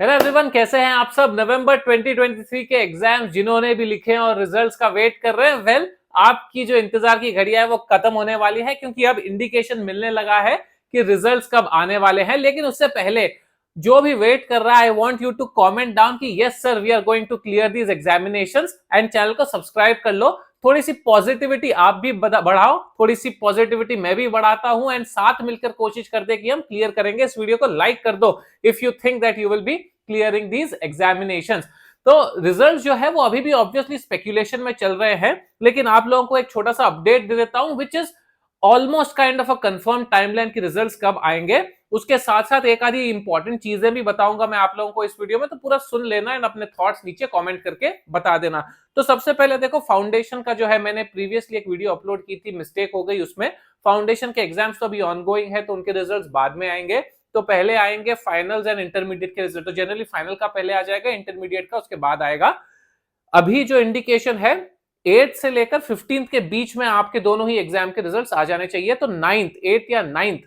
Hello everyone, कैसे हैं आप सब। नवंबर 2023 के एग्जाम्स जिन्होंने भी लिखे हैं और रिजल्ट्स का वेट कर रहे हैं, वेल आपकी जो इंतजार की घड़ियां है वो खत्म होने वाली है, क्योंकि अब इंडिकेशन मिलने लगा है कि रिजल्ट्स कब आने वाले हैं। लेकिन उससे पहले जो भी वेट कर रहा है, I want you to comment down कि yes sir, we are going to clear these examinations, and channel को सब्सक्राइब कर लो। थोड़ी सी पॉजिटिविटी आप भी बढ़ाओ, थोड़ी सी पॉजिटिविटी मैं भी बढ़ाता हूं, एंड साथ मिलकर कोशिश करते कि हम क्लियर करेंगे। इस वीडियो को लाइक कर दो if you think that you will be clearing these examinations. तो रिजल्ट जो है वो अभी भी ऑब्वियसली स्पेक्यूलेशन में चल रहे हैं, लेकिन आप लोगों को एक छोटा सा अपडेट दे देता हूं, which is almost kind of a confirm timeline की रिजल्ट्स कब आएंगे। उसके साथ साथ एक आधी इंपॉर्टेंट चीजें भी बताऊंगा मैं आप लोगों को इस वीडियो में, तो पूरा सुन लेना एंड अपने थॉट्स नीचे कमेंट करके बता देना। तो सबसे पहले देखो, फाउंडेशन का जो है, मैंने प्रीवियसली एक वीडियो अपलोड की थी, मिस्टेक हो गई उसमें। फाउंडेशन के एग्जाम्स तो अभी ऑनगोइंग है, तो उनके रिजल्ट्स बाद में आएंगे। तो पहले आएंगे फाइनल्स एंड इंटरमीडिएट के रिजल्ट। तो जनरली फाइनल का पहले आ जाएगा, इंटरमीडिएट का उसके बाद आएगा। अभी जो इंडिकेशन है, 8 से लेकर 15 के बीच में आपके दोनों ही एग्जाम के रिजल्ट्स आ जाने चाहिए। तो 9th 8 या 9th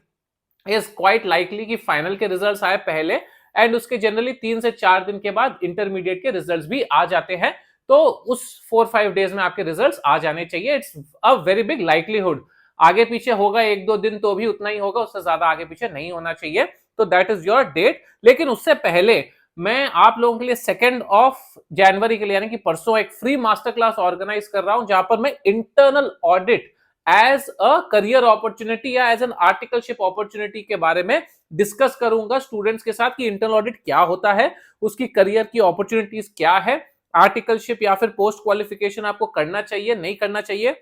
इज क्वाइट लाइकली कि फाइनल के रिजल्ट्स आए पहले, एंड उसके जनरली 3 से 4 दिन के बाद इंटरमीडिएट के रिजल्ट्स भी आ जाते हैं। तो उस 4-5 डेज में आपके रिजल्ट्स आ जाने चाहिए। It's a very big likelihood. आगे पीछे होगा 1-2 दिन तो भी उतना ही होगा, उससे ज्यादा आगे पीछे नहीं होना चाहिए। तो दैट इज योर डेट। लेकिन उससे पहले मैं आप लोगों के लिए 2 जनवरी के लिए, यानी कि परसों, एक फ्री मास्टर क्लास ऑर्गेनाइज कर रहा हूं, जहां पर मैं internal audit as a career opportunity या एज एन आर्टिकलशिप अपॉर्चुनिटी के बारे में डिस्कस करूंगा स्टूडेंट्स के साथ कि इंटरनल ऑडिट क्या होता है, उसकी करियर की अपॉर्चुनिटीज क्या है, आर्टिकलशिप या फिर पोस्ट क्वालिफिकेशन आपको करना चाहिए नहीं करना चाहिए,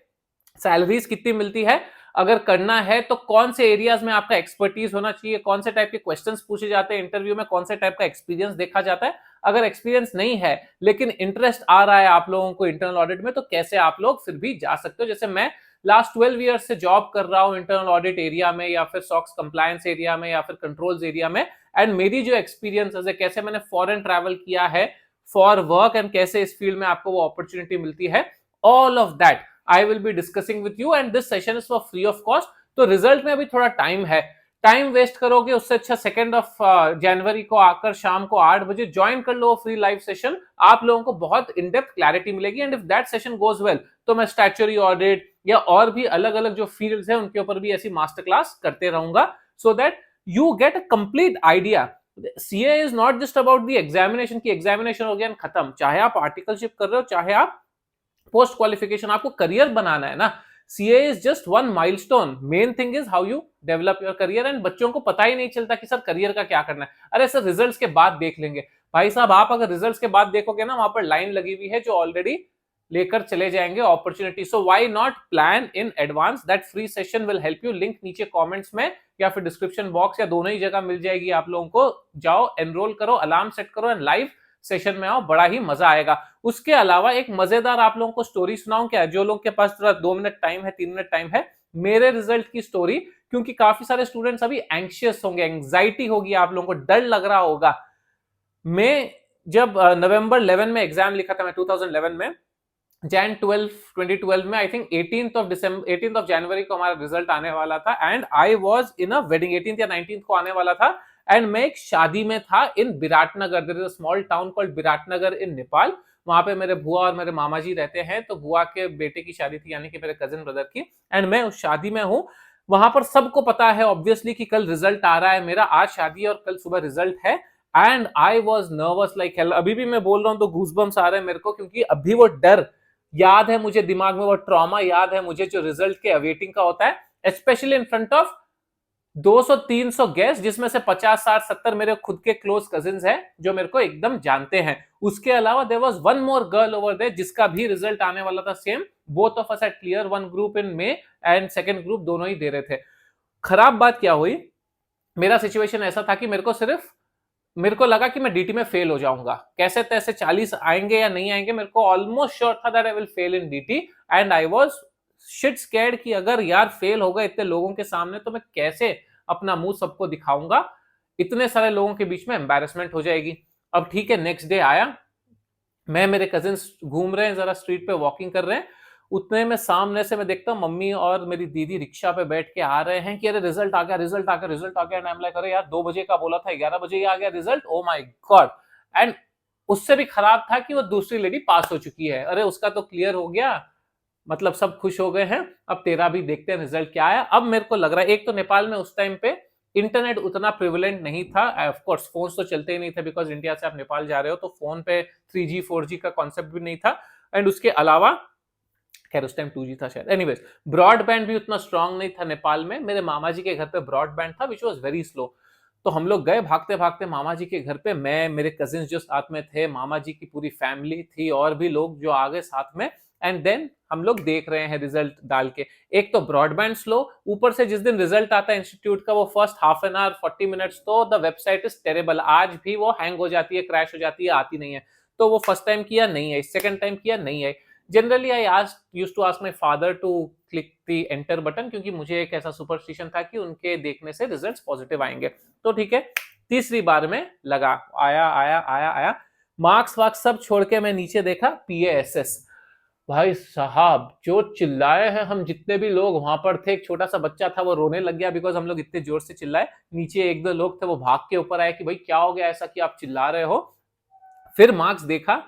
सैलरीज कितनी मिलती है, अगर करना है तो कौन से एरियाज में आपका एक्सपर्टीज होना चाहिए, कौन से टाइप के क्वेश्चंस पूछे जाते हैं इंटरव्यू में, कौन से टाइप का एक्सपीरियंस देखा जाता है। अगर एक्सपीरियंस नहीं है लेकिन इंटरेस्ट आ रहा है आप लोगों को इंटरनल ऑडिट में, तो कैसे आप लोग फिर भी जा सकते हो। जैसे मैं लास्ट 12 ईयर्स से जॉब कर रहा हूं इंटरनल ऑडिट एरिया में, या फिर सॉक्स कंप्लायंस एरिया में, या फिर कंट्रोल्स एरिया में, एंड मेरी जो एक्सपीरियंस है, कैसे मैंने फॉरेन ट्रैवल किया है फॉर वर्क, एंड कैसे इस फील्ड में आपको वो अपॉर्चुनिटी मिलती है, all of that I will be discussing with you, and this session is for free of cost. तो रिजल्ट में अभी थोड़ा टाइम है, टाइम वेस्ट करोगे उससे अच्छा 2 जनवरी को आकर शाम को 8 बजे ज्वाइन कर लो फ्री लाइव सेशन। आप लोगों को बहुत इन डेप्थ क्लैरिटी मिलेगी, and if that session goes well तो मैं स्टैट्यूटरी ऑडिट या और भी अलग अलग जो फील्ड्स हैं उनके ऊपर भी ऐसी मास्टर क्लास करते रहूंगा, so that you get a complete idea. CA is not just about the examination की एग्जामिनेशन हो गया खत्म, चाहे आप आर्टिकलशिप कर रहे हो चाहे आप पोस्ट क्वालिफिकेशन, आपको करियर बनाना है ना। CA is just one milestone, main thing is how you develop your career. And बच्चों को पता ही नहीं चलता कि सर करियर का क्या करना है। अरे सर रिजल्ट्स के बाद देख लेंगे। भाई साहब, आप अगर रिजल्ट्स के बाद देखोगे ना, वहां पर लाइन लगी हुई है जो ऑलरेडी लेकर चले जाएंगे opportunity. So why not plan in advance. That free session will help you. Link नीचे कमेंट्स में या फिर डिस्क्रिप्शन बॉक्स या दोनों ही जगह मिल जाएगी आप लोगों को। जाओ, एनरोल करो, अलार्म सेट करो, एंड लाइव सेशन में आओ, बड़ा ही मजा आएगा। उसके अलावा एक मजेदार आप लोगों को स्टोरी सुनाऊं क्या, जो लोग के पास थोड़ा 2 मिनट टाइम है, 3 मिनट टाइम है, मेरे रिजल्ट की स्टोरी। क्योंकि काफी सारे स्टूडेंट्स अभी एंग्शियस होंगे, एंग्जाइटी होगी, आप लोगों को डर लग रहा होगा। मैं जब नवंबर 11 में एग्जाम लिखा था, मैं 2011 में, Jan 12 2012 में, I think 18th of January को हमारा रिजल्ट आने वाला था, and I was in a wedding, 18th या 19th को आने वाला था, एंड मैं एक शादी में था in Biratnagar. There is a small town called Biratnagar in Nepal. वहां पे मेरे बुआ और मेरे मामा जी रहते हैं, तो बुआ के बेटे की शादी थी, यानी कि मेरे कजिन ब्रदर की, एंड मैं उस शादी में हूं। वहां पर सबको पता है ऑब्वियसली कि कल रिजल्ट आ रहा है मेरा, आज शादी है और कल सुबह रिजल्ट है, and I was nervous like hell. अभी भी मैं बोल रहा हूं तो गूजबम्स आ रहे हैं मेरे को, क्योंकि अभी वो डर याद है मुझे, दिमाग में वो ट्रॉमा याद है मुझे जो रिजल्ट के अवेटिंग का होता है, specially in front of 200-300 guest, जिसमें से 50-60-70 मेरे खुद के क्लोज कजिन्स हैं जो मेरे को एकदम जानते हैं। उसके अलावा there was one more girl over there जिसका भी रिजल्ट आने वाला था same. Both of us had clear, one group in May and second group दोनों ही दे रहे थे। खराब बात क्या हुई, मेरा सिचुएशन ऐसा था कि मेरे को लगा कि मैं डीटी में फेल हो जाऊंगा, कैसे तैसे 40 आएंगे या नहीं आएंगे, मेरे को ऑलमोस्ट श्योर था that I will fail in DT, and I was shit scared कि अगर यार फेल हो गए इतने लोगों के सामने तो मैं कैसे अपना मुंह सबको दिखाऊंगा, इतने सारे लोगों के बीच में एम्बैरेसमेंट हो जाएगी। अब ठीक है, नेक्स्ट डे आया, मैं मेरे कजिन्स घूम रहे हैं, जरा स्ट्रीट पे वॉकिंग कर रहे हैं, उतने में सामने से मैं देखता हूँ मम्मी और मेरी दीदी रिक्शा पे बैठ के आ रहे हैं कि अरे रिजल्ट आ गया, रिजल्ट आ गया, रिजल्ट आ गया। एंड अरे यार 2 बजे का बोला था, 11 बजे ही आ गया result, oh my God. And उससे भी खराब था कि वो दूसरी लेडी पास हो चुकी है। अरे उसका तो क्लियर हो गया, मतलब सब खुश हो गए हैं, अब तेरा भी देखते हैं रिजल्ट क्या है। अब मेरे को लग रहा है, एक तो नेपाल में उस टाइम पे इंटरनेट उतना प्रिविलेंट नहीं था, ऑफ कोर्स फोन तो चलते ही नहीं थे, बिकॉज इंडिया से आप नेपाल जा रहे हो तो फोन पे 3G 4G का कॉन्सेप्ट भी नहीं था। एंड उसके अलावा खैर उस टाइम 2G था शायद, एनीवेज ब्रॉडबैंड भी उतना स्ट्रांग नहीं था नेपाल में। मेरे मामा जी के घर पे ब्रॉडबैंड था विच वाज वेरी स्लो। तो हम लोग गए भागते भागते मामा जी के घर पे, मैं, मेरे कजिन जो साथ में थे, मामा जी की पूरी फैमिली थी और भी लोग जो आ गए साथ में। एंड देन हम लोग देख रहे हैं रिजल्ट डाल के। एक तो ब्रॉडबैंड स्लो, ऊपर से जिस दिन रिजल्ट आता है इंस्टीट्यूट का, वो first half an hour 40 minutes तो द वेबसाइट इज टेरेबल, आज भी वो हैंग हो जाती है, क्रैश हो जाती है, आती नहीं है। तो वो फर्स्ट टाइम किया नहीं है, सेकंड टाइम किया नहीं है। Generally I used to ask my father to click the enter button, क्योंकि मुझे एक ऐसा सुपरस्टिशन था कि उनके देखने से रिजल्ट्स पॉजिटिव आएंगे। तो ठीक है, तीसरी बार में लगा, आया आया आया आया, मार्क्स वार्क्स सब छोड़ के मैं नीचे देखा PASS। भाई साहब जो चिल्लाए हैं हम, जितने भी लोग वहां पर थे, एक छोटा सा बच्चा था वो रोने लग गया बिकॉज हम लोग इतने जोर से चिल्लाए। नीचे एक दो लोग थे वो भाग के ऊपर आए कि भाई क्या हो गया ऐसा कि आप चिल्ला रहे हो। फिर मार्क्स देखा,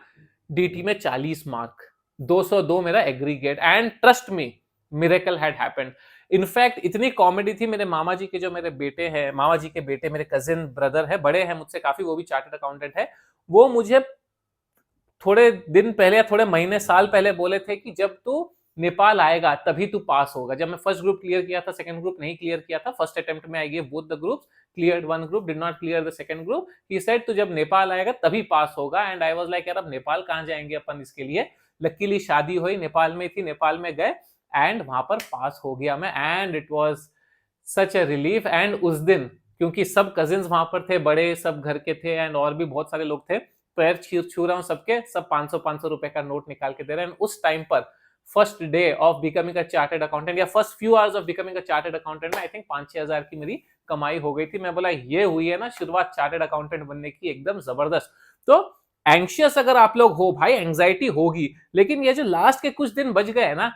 DT में 40 मार्क, 202 मेरा aggregate. And trust me, miracle had happened. In fact इतनी कॉमेडी थी, मेरे मामा जी के जो मेरे बेटे हैं, मामा जी के बेटे मेरे कजिन ब्रदर है, बड़े हैं मुझसे काफी, वो भी चार्टर्ड अकाउंटेंट है। वो मुझे थोड़े दिन पहले या थोड़े महीने साल पहले बोले थे कि जब तू नेपाल आएगा तभी तू पास होगा। जब मैं फर्स्ट ग्रुप क्लियर किया था, सेकंड ग्रुप नहीं क्लियर किया था, फर्स्ट अटेम्प्ट में I give both the groups, cleared one group, did not clear the second group. He said तू जब नेपाल आएगा तभी पास होगा। एंड आई वाज लाइक यार अब नेपाल कहां जाएंगे अपन इसके लिए। लकीली शादी हुई नेपाल में थी, नेपाल में गए एंड वहां पर पास हो गया मैं। And it was such a relief. And उस दिन क्योंकि सब कजिन्स वहां पर थे, बड़े सब घर के थे एंड और भी बहुत सारे लोग थे, पैर छू रहा हूं सबके, सब 500 रुपए का नोट निकाल के दे रहे हैं। उस टाइम पर first day of becoming a chartered accountant या first few hours of becoming a chartered accountant में आई थिंक 5-6 हजार की मेरी कमाई हो गई थी। मैं बोला ये हुई है ना शुरुआत चार्टर्ड अकाउंटेंट बनने की, एकदम जबरदस्त। तो एंशियस अगर आप लोग हो भाई, एंजाइटी होगी, लेकिन ये जो लास्ट के कुछ दिन बच गए ना,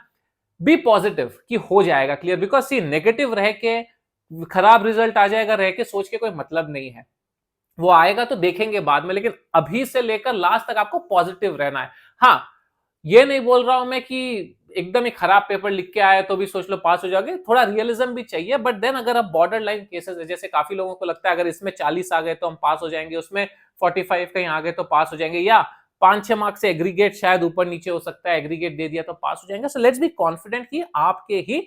बी पॉजिटिव कि हो जाएगा क्लियर। बिकॉज सी नेगेटिव रह के, खराब रिजल्ट आ जाएगा रह के सोच के कोई मतलब नहीं है, वो आएगा तो देखेंगे बाद में। लेकिन अभी से लेकर लास्ट तक आपको पॉजिटिव रहना है। हाँ, ये नहीं बोल रहा हूं मैं कि एकदम ही खराब पेपर लिख के आए तो भी सोच लो पास हो जाओगे, थोड़ा रियलिज्म भी चाहिए। बट देन अगर आप बॉर्डर लाइन केसेस है, जैसे काफी लोगों को लगता है अगर इसमें 40 आ गए तो हम पास हो जाएंगे, उसमें 45 कहीं आ गए तो पास हो जाएंगे, या 5-6 मार्क्स से एग्रीगेट शायद ऊपर नीचे हो सकता है, एग्रीगेट दे दिया तो पास हो जाएंगे। सो लेट्स बी कॉन्फिडेंट कि आपके ही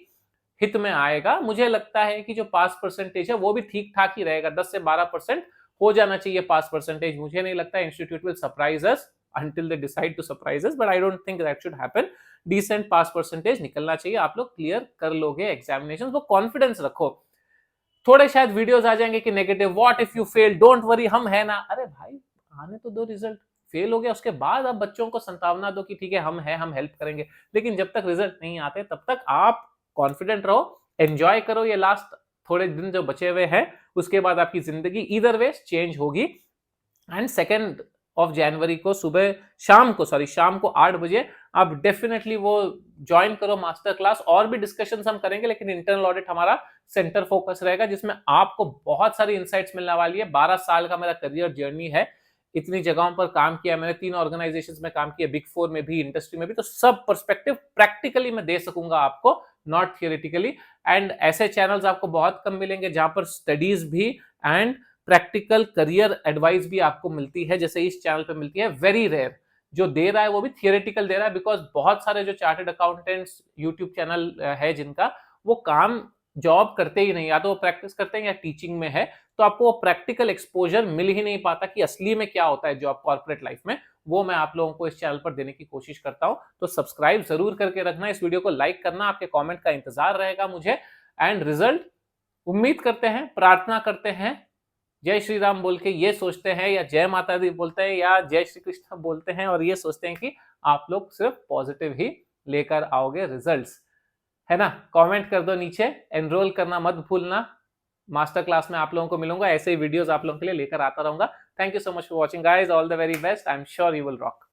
हित में आएगा। मुझे लगता है कि जो पास परसेंटेज है वो भी ठीक ठाक ही रहेगा, 10 से 12% हो जाना चाहिए पास परसेंटेज। मुझे नहीं लगता institute will surprise us until they decide to surprise us, but I don't think that should happen. Decent pass percentage निकलना चाहिए, आप लोग क्लियर कर लोगे एग्जामिनेशन। वो कॉन्फिडेंस रखो। थोड़े शायद वीडियोस आ जाएंगे कि negative, what if you fail, don't worry हम है ना। अरे भाई आने तो दो रिजल्ट, फेल हो गया उसके बाद आप बच्चों को संतावना दो कि ठीक है हम हैं, हम हेल्प करेंगे। लेकिन जब तक रिजल्ट नहीं आते तब तक आप कॉन्फिडेंट रहो, एंजॉय करो ये लास्ट थोड़े दिन जो बचे हुए हैं। उसके बाद आपकी जिंदगी इधर वे चेंज होगी। एंड 2 जनवरी को शाम को 8 बजे आप डेफिनेटली वो ज्वाइन करो मास्टर क्लास। और भी डिस्कशंस हम करेंगे, लेकिन इंटरनल ऑडिट हमारा सेंटर फोकस रहेगा, जिसमें आपको बहुत सारी इंसाइट्स मिलने वाली है। 12 साल का मेरा करियर जर्नी है, इतनी जगहों पर काम किया मैंने, 3 ऑर्गेनाइजेशंस में काम किया, बिग 4 में भी, इंडस्ट्री में भी। तो सब पर्सपेक्टिव प्रैक्टिकली मैं दे सकूंगा आपको, नॉट थियोरेटिकली। एंड ऐसे चैनल्स आपको बहुत कम मिलेंगे जहां पर स्टडीज भी एंड प्रैक्टिकल करियर एडवाइस भी आपको मिलती है, जैसे इस चैनल पे मिलती है। वेरी रेयर जो दे रहा है वो भी थियोरेटिकल दे रहा है, बिकॉज बहुत सारे जो चार्टर्ड अकाउंटेंट्स यूट्यूब चैनल है जिनका, वो काम जॉब करते ही नहीं, या तो वो प्रैक्टिस करते हैं या टीचिंग में है। तो आपको वो प्रैक्टिकल एक्सपोजर मिल ही नहीं पाता कि असली में क्या होता है जॉब कॉर्पोरेट लाइफ में। वो मैं आप लोगों को इस चैनल पर देने की कोशिश करता हूं। तो सब्सक्राइब जरूर करके रखना, इस वीडियो को लाइक करना, आपके कॉमेंट का इंतजार रहेगा मुझे। एंड रिजल्ट उम्मीद करते हैं, प्रार्थना करते हैं, जय श्री राम बोल के ये सोचते हैं, या जय माता दी बोलते हैं, या जय श्री कृष्ण बोलते हैं, और ये सोचते हैं कि आप लोग सिर्फ पॉजिटिव ही लेकर आओगे रिजल्ट्स, है ना। कमेंट कर दो नीचे, एनरोल करना मत भूलना। मास्टर क्लास में आप लोगों को मिलूंगा, ऐसे ही वीडियोस आप लोगों के लिए लेकर आता रहूंगा। Thank you so much for watching guys, all the very best. I am sure you will rock.